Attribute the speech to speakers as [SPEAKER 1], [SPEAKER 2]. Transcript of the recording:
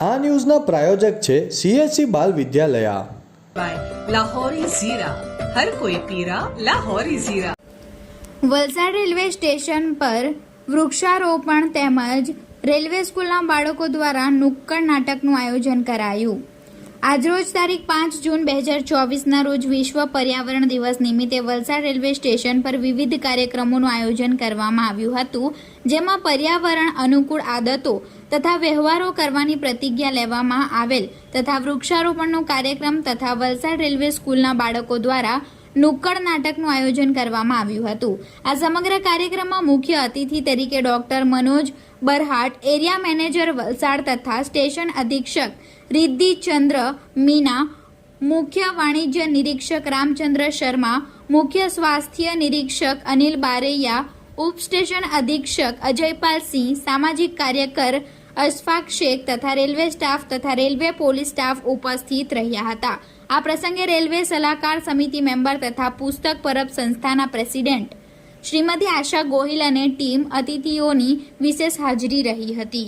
[SPEAKER 1] આ ન્યૂઝના પ્રાયોજક છે CSC બાલ વિદ્યાલયા.
[SPEAKER 2] લાહોરી ઝીરા, હર કોઈ પીરા લાહોરી ઝીરા.
[SPEAKER 3] વલસાડ રેલવે સ્ટેશન પર વૃક્ષારોપણ તેમજ રેલવે સ્કૂલના બાળકો દ્વારા નુક્કડ નાટકનું આયોજન કરાયું. આજરોજ તારીખ 5 જૂન 2024ના રોજ વિશ્વ પર્યાવરણ દિવસ નિમિત્તે વલસાડ રેલવે સ્ટેશન પર વિવિધ કાર્યક્રમોનું આયોજન કરવામાં આવ્યું હતું, જેમાં પર્યાવરણ અનુકૂળ આદતો તથા વ્યવહારો કરવાની પ્રતિજ્ઞા લેવામાં આવેલ તથા વૃક્ષારોપણનો કાર્યક્રમ તથા વલસાડ રેલવે સ્કૂલના બાળકો દ્વારા નુક્કડ નાટકનું આયોજન કરવામાં આવ્યું હતું. આ સમગ્ર કાર્યક્રમમાં મુખ્ય અતિથિ તરીકે doctor Manoj Barhat, area manager Valsad તથા સ્ટેશન અધિક્ષક રિદ્ધિ ચંદ્ર મીના, મુખ્ય વાણિજ્ય નિરીક્ષક રામચંદ્ર શર્મા, મુખ્ય સ્વાસ્થ્ય નિરીક્ષક અનિલ બારૈયા, ઉપ સ્ટેશન અધિક્ષક અજયપાલ સિંહ, સામાજિક કાર્યકર અશફાક શેખ તથા રેલવે સ્ટાફ તથા રેલવે પોલીસ સ્ટાફ ઉપસ્થિત રહ્યા હતા. આ પ્રસંગે રેલવે સલાહકાર સમિતિ મેમ્બર તથા પુસ્તક પરબ સંસ્થાના પ્રેસિડેન્ટ શ્રીમતી આશા ગોહિલ અને ટીમ અતિથિઓની વિશેષ હાજરી રહી હતી.